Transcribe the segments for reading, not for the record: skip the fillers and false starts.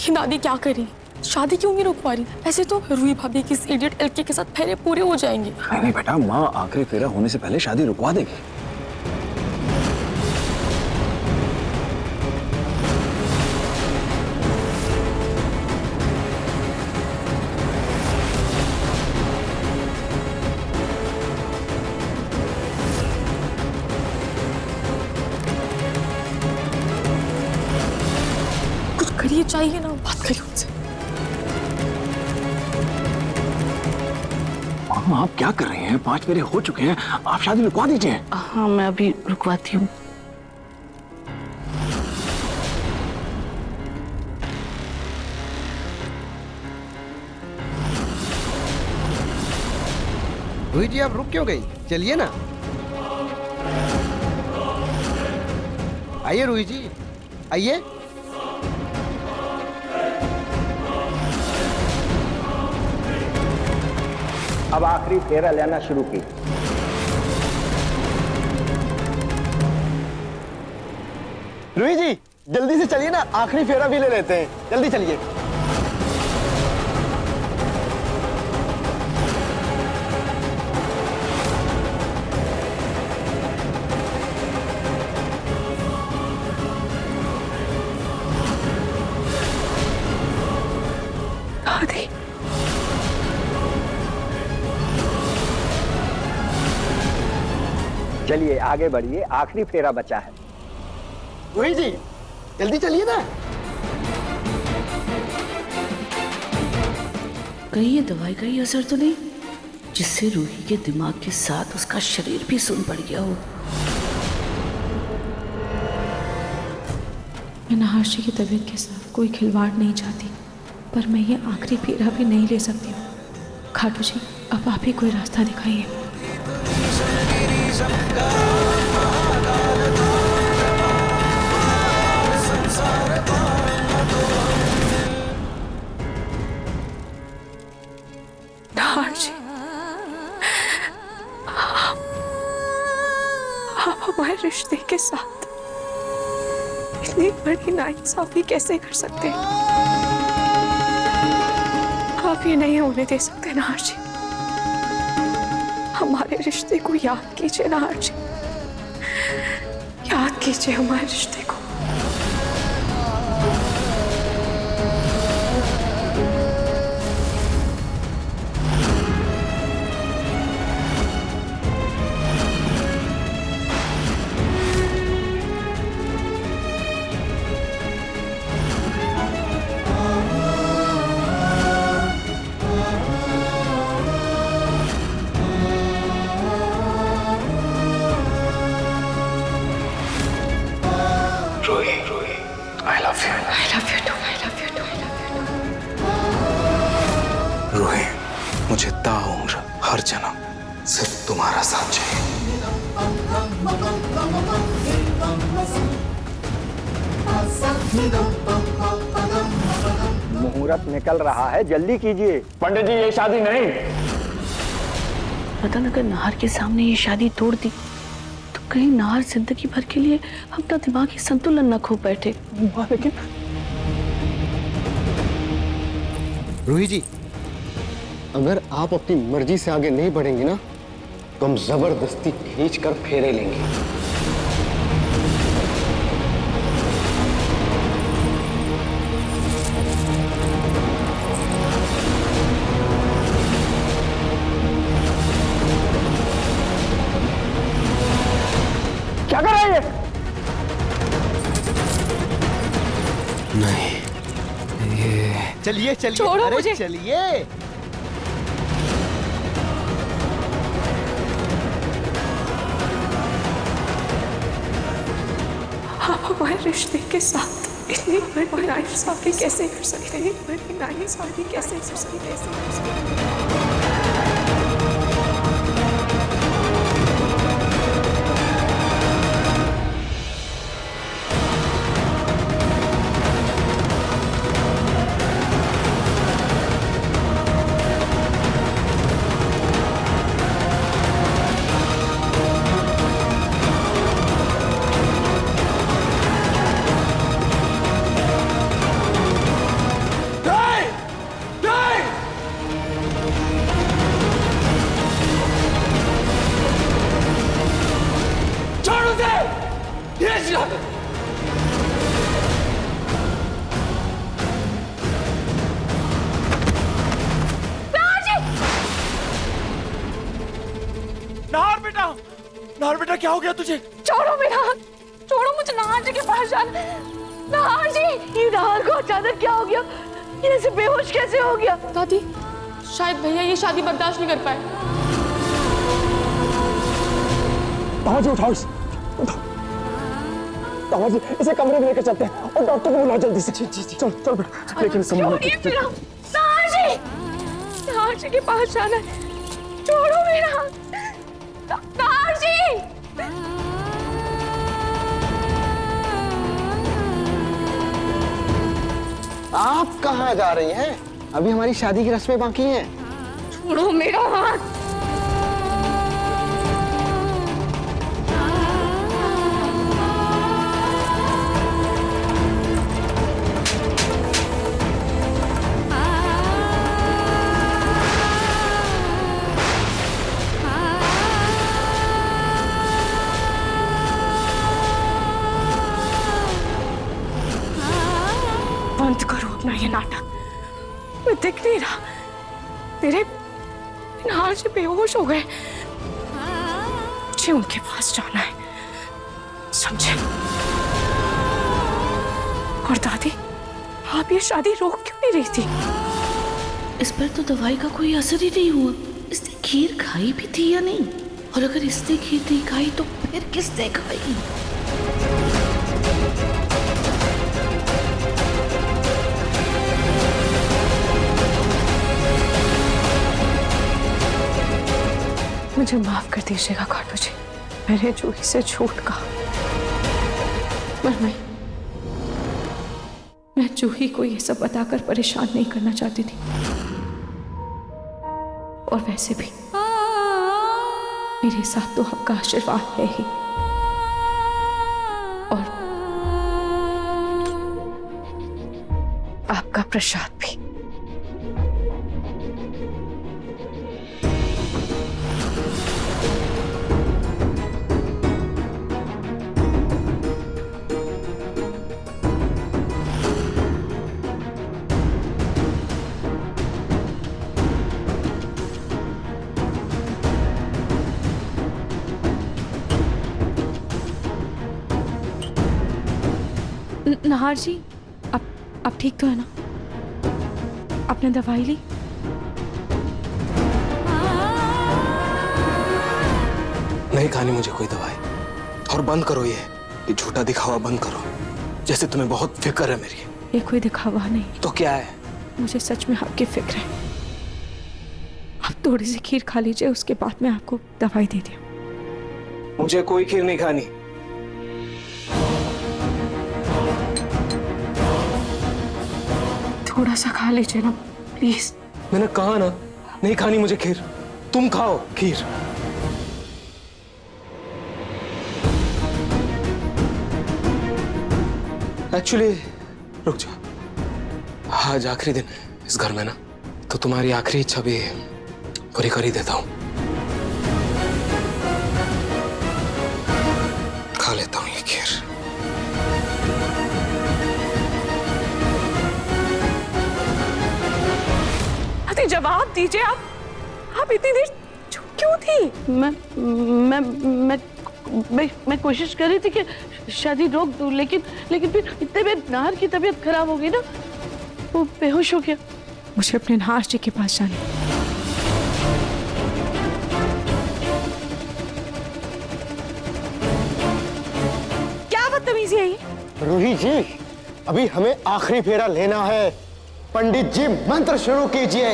ये दादी क्या करी, शादी क्यों नहीं रुक पा रही? ऐसे तो रूही भाभी की इस इडियट एलके के साथ फेरे पूरे हो जाएंगे। नहीं बेटा, माँ आखिरी फेरा होने से पहले शादी रुकवा देगी। कुछ करिए, चाहिए ना, बात करिए उनसे। माँ आप क्या कर रहे हैं? 5 फेरे हो चुके हैं, आप शादी रुकवा दीजिए। हाँ मैं अभी रुकवाती हूँ। रूही जी आप रुक क्यों गई? चलिए ना। आइए रूही जी, आइए। अब आखिरी फेरा लेना शुरू की। रूही जी जल्दी से चलिए ना, आखिरी फेरा भी ले लेते हैं, जल्दी चलिए। दादी चलिए आगे बढ़िए, आखिरी फेरा बचा है। रूही जी जल्दी चलिए ना। कहीं ये दवाई का ही असर तो नहीं, जिससे रूही के दिमाग के साथ उसका शरीर भी सुन पड़ गया हो। मैं नहाशी की तबीयत के साथ कोई खिलवाड़ नहीं चाहती, पर मैं ये आखिरी फेरा भी नहीं ले सकती हूँ। खाटू जी अब आप ही कोई रास्ता दिखाइए। आप हमारे रिश्ते के साथ इतनी बड़ी नाइंसाफी कैसे कर सकते हैं? आप ये नहीं होने दे सकते नाहर जी। हमारे रिश्ते को याद कीजिए नाहर जी, याद कीजिए हमारे रिश्ते को। I love you. I love you too, I love you too, I love you too. Ruhi, मुझे ताउम्र हर जन्म सिर्फ तुम्हारा साथ चाहिए। मुहूर्त निकल रहा है, जल्दी कीजिए। पंडित जी ये शादी नहीं। पता अगर नाहर के सामने ये शादी तोड़ दी तो कहीं नाहर जिंदगी भर के लिए अपना दिमागी संतुलन न खो बैठे। लेकिन रूही जी अगर आप अपनी मर्जी से आगे नहीं बढ़ेंगी ना तो हम जबरदस्ती खींच कर फेरे लेंगे। क्या कर रहे हैं? नहीं, ये चलिए चलिए, छोड़ो अरे मुझे। चलिए। आप हमारे रिश्ते के साथ इतनी बड़ी नाइंसाफी कैसे कर सकते हैं? बड़ी नाइंसाफी कैसे कर सकते हैं? नाहर बेटा, नाहर बेटा क्या हो गया तुझे? छोड़ो मेरा हाथ, छोड़ो मुझे, नाहर जी के पास जाना। नाहर जी, ये नाहर को अचानक क्या हो गया? ये ऐसे बेहोश कैसे हो गया? दादी, शायद भैया ये शादी बर्दाश्त नहीं कर पाए। तावाजी उठाओ इसे, तावाजी इसे कमरे में लेकर चलते हैं और डॉक्टर को बुलाओ जल्दी से। चल चल बेटा, लेकिन छोड़िए मेरा, नाहर जी, नाहर जी के पास जाना है। छोड़ो मेरा हाथ, नाहर जी। आप कहाँ जा रही हैं? अभी हमारी शादी की रस्में बाकी हैं। छोड़ो मेरा हाथ। बंद करो अपना ये नाटक। मैं दिख नहीं रहा, तेरे नाहर से बेहोश हो गए। मुझे उनके पास जाना है, समझे? और दादी, आप ये शादी रोक क्यों नहीं रही थी? इस पर तो दवाई का कोई असर ही नहीं हुआ। इसने खीर खाई भी थी या नहीं? और अगर इसने खीर नहीं खाई तो फिर किसने खाई? मुझे माफ कर दीजिएगा खाटू जी, मैंने जूही से झूठ कहा। मैं जूही को ये सब बताकर परेशान नहीं करना चाहती थी। और वैसे भी मेरे साथ तो आपका आशीर्वाद है ही, और आपका प्रसाद भी। नाहर जी, आप ठीक तो है ना? आपने दवाई ली? नहीं खानी मुझे कोई दवाई। और बंद करो ये झूठा दिखावा बंद करो। जैसे तुम्हें बहुत फिक्र है मेरी। ये कोई दिखावा नहीं, तो क्या है? मुझे सच में आपकी फिक्र है। आप थोड़ी सी खीर खा लीजिए, उसके बाद मैं आपको दवाई दे दूं। मुझे कोई खीर नहीं खानी। थोड़ा सा खा लीजिए ना प्लीज। मैंने कहा ना, नहीं खानी मुझे खीर। तुम खाओ खीर। एक्चुअली रुक जाओ, आज आखिरी दिन है इस घर में ना, तो तुम्हारी आखिरी इच्छा भी पूरी कर ही देता हूं। खा लेता हूं ये खीर। अरे जवाब दीजिए, आप इतनी देर चुप क्यों थी? मैं कोशिश कर रही थी कि शादी रोक दूं, लेकिन फिर इतने में नाहर की तबीयत खराब हो गई ना, वो बेहोश हो गया। मुझे अपने नाहर जी के पास जाना है। क्या बदतमीजी है ये? रूही जी, अभी हमें आखिरी फेरा लेना है। पंडित जी मंत्र शुरू कीजिए।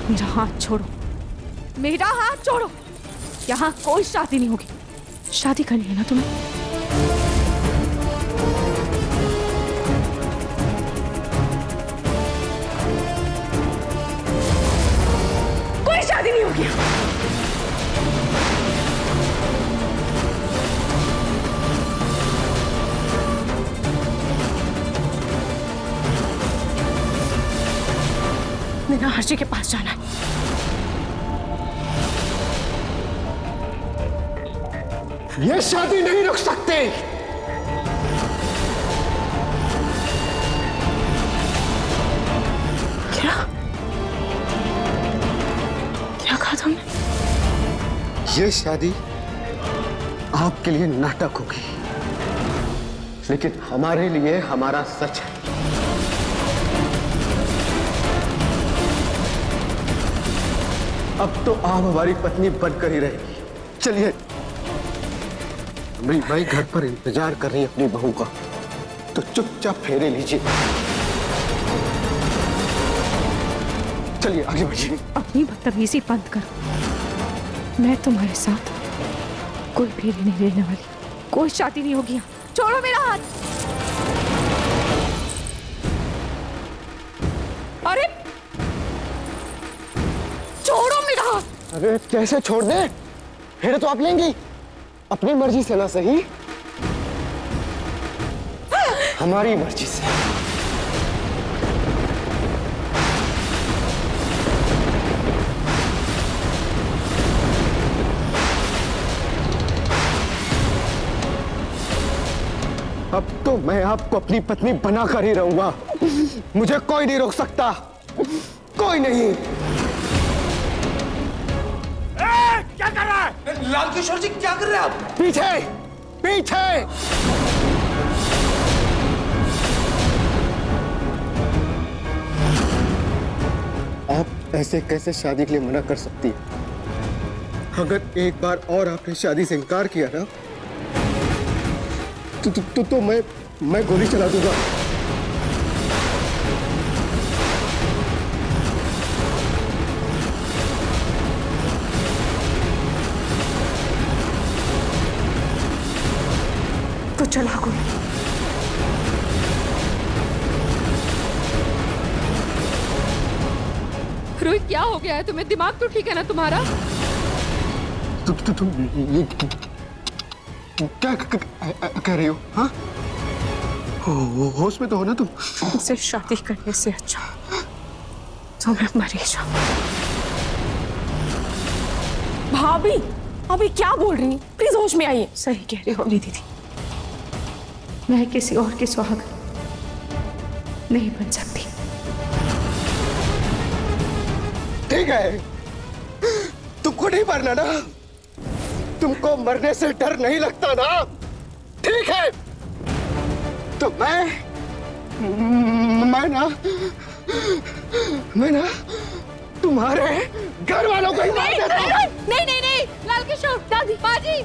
मेरा हाथ छोड़ो, मेरा हाथ छोड़ो। यहाँ कोई शादी नहीं होगी। शादी करनी है ना तुम्हें? कोई शादी नहीं होगी। मेरा हर्षी के पास जाना है। ये शादी नहीं रुक सकती। क्या? ये शादी आपके लिए नाटक होगी, लेकिन हमारे लिए हमारा सच है। अब तो आप हमारी पत्नी बनकर ही रहेगी। चलिए, मेरी माई घर पर इंतजार कर रही है अपनी बहू का, तो चुपचाप फेरे लीजिए। चलिए आगे बढ़िए। अपनी बदतमीजी बंद करो। मैं तुम्हारे साथ कोई फेरी नहीं लेने वाली, कोई शादी नहीं होगी। छोड़ो मेरा हाथ। अरे छोड़ो मेरा हाथ। अरे कैसे छोड़ दे? फेरे तो आप लेंगी अपनी मर्जी से, ना सही हमारी मर्जी से। अब तो मैं आपको अपनी पत्नी बनाकर ही रहूंगा। मुझे कोई नहीं रोक सकता, कोई नहीं। क्या कर रहा है? लाल किशोर जी क्या कर रहे हैं आप? पीछे पीछे। आप ऐसे कैसे शादी के लिए मना कर सकती है? अगर एक बार और आपने शादी से इनकार किया ना, तो मैं गोली चला दूंगा। तो चला गोली। रोहित क्या हो गया है तुम्हें? दिमाग तो ठीक है ना तुम्हारा? तुम ये क्या कह रही हो? हाँ, होश में तो हो ना तुम? तुमसे शादी करने से अच्छा तो मैं मरी जाऊं। भाभी, अभी क्या बोल रही हैं? प्लीज होश में आइए। सही कह रही हो मेरी दीदी, मैं किसी और की सुहाग नहीं बन सकती। ठीक है, तुमको नहीं मरना ना? तुमको मरने से डर नहीं लगता ना? ठीक है, तो मैं ना तुम्हारे घर वालों को ही मार देता हूं। नहीं नहीं नहीं, लाल किशोर, दादी, बाजी।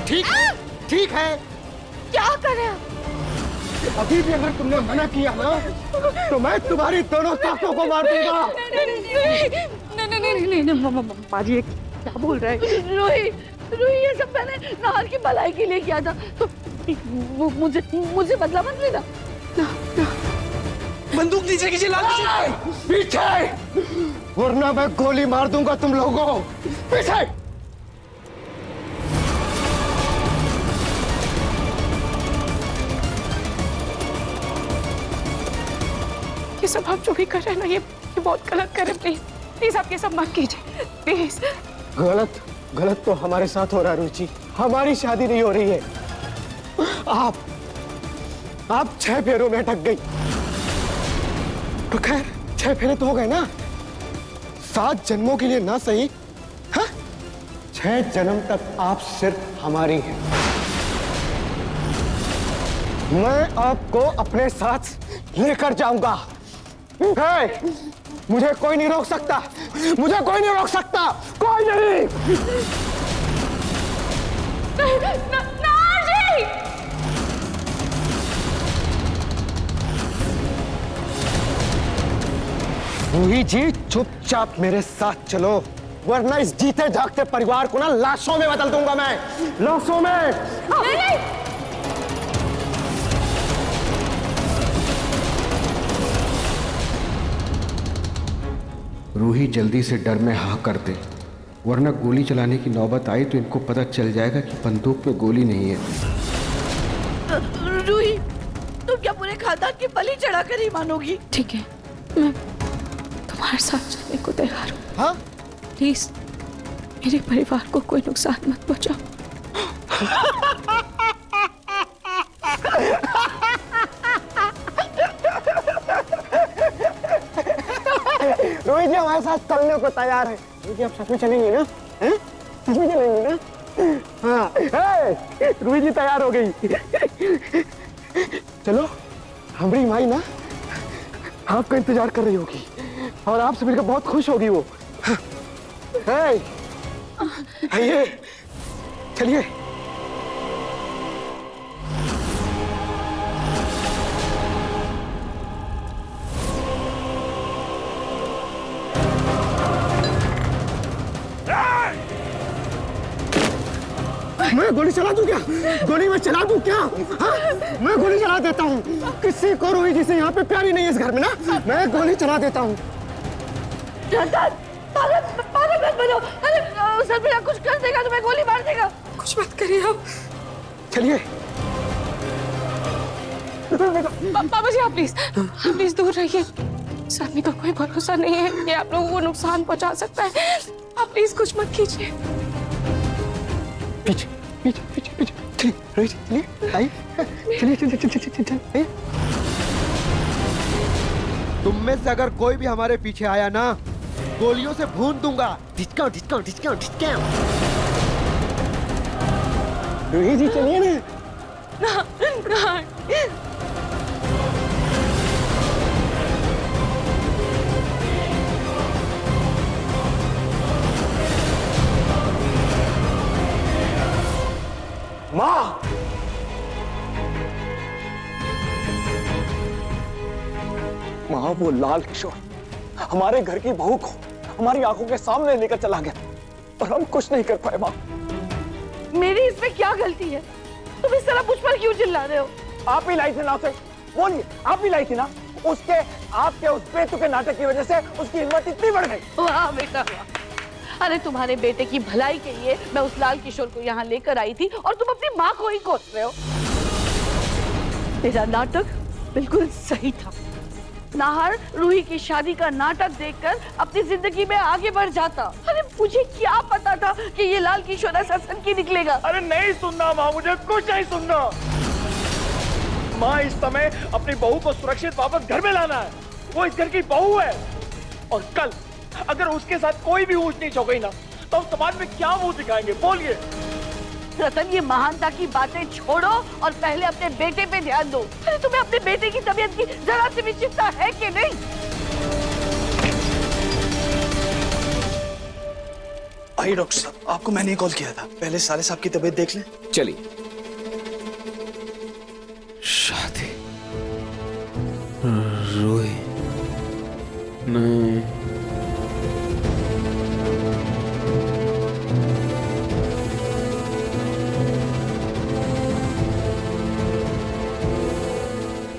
ठीक है। क्या कर रहे हैं? अभी भी अगर तुमने मना किया ना, तो मैं तुम्हारी दोनों सासों को मार दूंगा। नहीं, बाजी क्या बोल रहा है? रोही ये सब मैंने नाहर की भलाई के लिए किया था, तो वो मुझे बदला मत लेना। बंदूक नीचे कीजिए लाल किशोर। पीछे, वरना मैं गोली मार दूंगा तुम लोगों को। पीछे। ये सब आप जो भी कर रहे हैं ना, ये बहुत गलत कर रहे हैं। प्लीज प्लीज आप ये सब मत कीजिए, प्लीज। गलत तो हमारे साथ हो रहा है रुचि। हमारी शादी नहीं हो रही है। आप 6 फेरों में अटक गई। तो खैर 6 फेरे तो हो गए ना, 7 जन्मों के लिए ना सही, हाँ? 6 जन्म तक आप सिर्फ हमारी हैं। मैं आपको अपने साथ लेकर जाऊंगा। मुझे कोई नहीं रोक सकता, मुझे कोई नहीं रोक सकता, कोई नहीं। रूही जी, चुपचाप मेरे साथ चलो, वरना इस जीते जागते परिवार को ना लाशों में बदल दूंगा मैं, लाशों में। नहीं। रूही जल्दी से डर में हाँ कर दे, वरना गोली चलाने की नौबत आई तो इनको पता चल जाएगा कि बंदूक में गोली नहीं है। रूही, तुम क्या पूरे खानदान की बलि चढ़ाकर ही मानोगी? ठीक है, मैं तुम्हारे साथ चलने को तैयार हूँ। हाँ? प्लीज मेरे परिवार को कोई नुकसान मत पहुंचाओ। रोहित जी हमारे साथ चलने को तैयार है। रोहित जी आप सच में चलेंगे ना? हैं? सच में चलेंगे ना? हाँ। रोहित जी तैयार हो गई। चलो, हमारी माई ना आपका इंतजार कर रही होगी और आपसे मिलकर बहुत खुश होगी वो। आइए, चलिए। मैं गोली चला दूं क्या? गोली मैं चला दूं क्या? हाँ? मैं गोली चला देता हूँ। किसी को रोहित जी से यहाँ पे प्यारी नहीं है इस घर में ना। मैं गोली चला देता हूँ। पागल मत बनो। अरे शर्मिला कुछ कर देगा तो मैं गोली मार देगा। कुछ मत करिए आप। चलिए। बाबा जी आप प्लीज दूर रहिए। सामने का कोई भरोसा नहीं है, ये आप लोगों को नुकसान पहुंचा सकता है। आप प्लीज कुछ मत कीजिए। पीछे पीछे पीछे पीछे। चलिए रोहित चलिए, आइए। चलिए चलिए चलिए चलिए। तुम में से अगर कोई भी हमारे पीछे आया ना, गोलियों से भून दूंगा। ढिचकाओ ढिचकाओ ढिचकाओ ढिचकाओ। रोहित जी चलिए ना। माँ, माँ वो लाल किशोर हमारे घर की बहू को हमारी आंखों के सामने लेकर चला गया और हम कुछ नहीं कर पाए। माँ, मेरी इसमें क्या गलती है? तुम इस तरह मुझ पर क्यों चिल्ला रहे हो? आप ही लाई थी ना उसे, बोलिए आप ही लाई थी ना। उसके आपके उस बेतुके नाटक की वजह से उसकी हिम्मत इतनी बढ़ गई। वाह बेटा वाह। अरे तुम्हारे बेटे की भलाई के लिए मैं उस लाल किशोर को यहाँ लेकर आई थी और तुम अपनी माँ को ही कोस रहे हो। तेरा नाटक बिल्कुल सही था। नाहर रूही की शादी का नाटक देखकर अपनी जिंदगी में आगे बढ़ जाता। अरे मुझे क्या पता था कि ये लाल किशोर ऐसा सनकी निकलेगा। अरे नहीं सुनना माँ, मुझे कुछ नहीं सुनना। माँ इस समय अपनी बहू को सुरक्षित वापस घर में लाना है। वो इस घर की बहू है और कल अगर उसके साथ कोई भी ऊंच नीच हो गई ना तो हम समाज में क्या मुंह दिखाएंगे? बोलिए। रतन ये महानता की बातें छोड़ो और पहले अपने बेटे पे ध्यान दो। अरे तुम्हें अपने बेटे की तबीयत की जरा सी भी चिंता है कि नहीं? आइए डॉक्टर साहब, आपको मैंने कॉल किया था। पहले सारे साहब की तबीयत देख लें। चलिए। शादी रूही नहीं।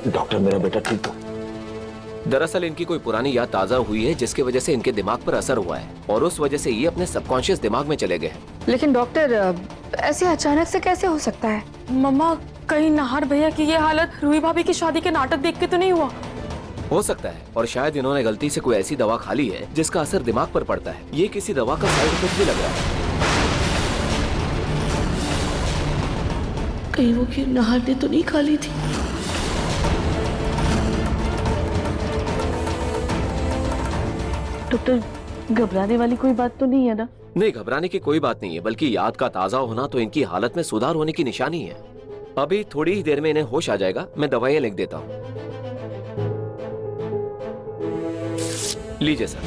डॉक्टर मेरा बेटा ठीक हो? दरअसल इनकी कोई पुरानी याद ताजा हुई है जिसकी वजह से इनके दिमाग पर असर हुआ है और उस वजह से ये अपने सबकॉन्शियस दिमाग में चले गए। लेकिन डॉक्टर ऐसे अचानक से कैसे हो सकता है? मम्मा कहीं नाहर भैया की ये हालत रूही भाभी की शादी के नाटक देख के तो नहीं हुआ? हो सकता है, और शायद इन्होंने गलती से कोई ऐसी दवा खा ली है जिसका असर दिमाग पर पड़ता है। ये किसी दवा का साइड इफेक्ट भी लग रहा है। कहीं वो खीर नाहर ने तो नहीं खा ली थी? डॉक्टर घबराने वाली कोई बात तो नहीं है ना? नहीं, घबराने की कोई बात नहीं है, बल्कि याद का ताजा होना तो इनकी हालत में सुधार होने की निशानी है। अभी थोड़ी ही देर में इन्हें होश आ जाएगा। मैं दवाइयां लिख देता हूँ। लीजिए सर।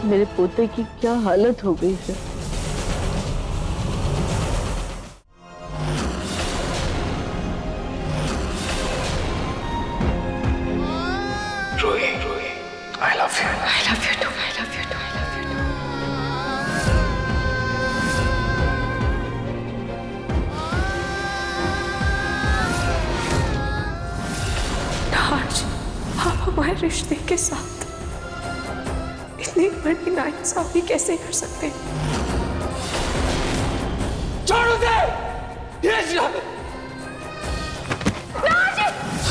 मेरे पोते की क्या हालत हो गई है। I love you. I love you too. I love you too. I love you too. आज आप हमारे रिश्ते के साथ इतनी बड़ी नाइंसाफी कैसे कर सकते हैं? छोड़ दे।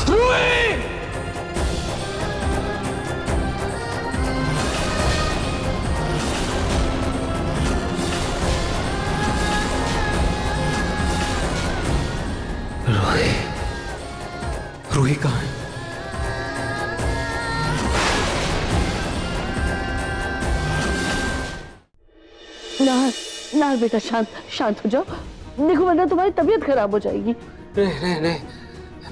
रूही! कहाँ है? नाहर, नाहर बेटा शांत शांत हो जाओ। देखो वरना तुम्हारी तबीयत खराब हो जाएगी। नहीं नहीं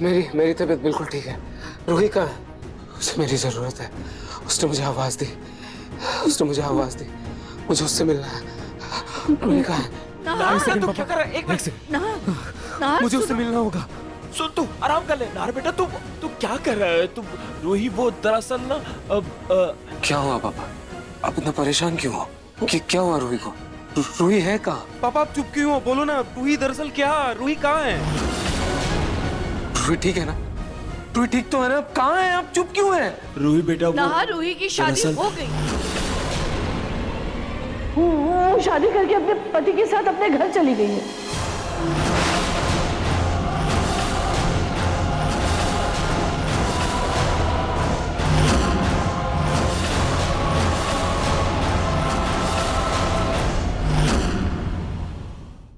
नहीं, मेरी तबीयत बिल्कुल ठीक है। रूही कहाँ है? उसे मेरी जरूरत है। उसने मुझे आवाज दी, मुझे उससे मिलना है। रूही कहाँ है? नाहर, तू क्या कर रहा है? एक मिनट। नाहर, मुझे उससे मिलना होगा। सुन, तू आराम कर ले। नाहर बेटा, तू क्या कर रहा है? तू रूही वो दरअसल ना क्या हुआ पापा? आप इतना परेशान क्यों हो? क्या हुआ रूही को? रूही है कहाँ? पापा आप चुप क्यों हो? बोलो ना, रूही दरअसल क्या? रूही कहाँ है? रूही ठीक है ना? रूही ठीक तो है ना? अब कहाँ है? आप चुप क्यों है? रूही बेटा, नाहर, रूही की शादी हो गई। वो शादी करके अपने पति के साथ अपने घर चली गई है।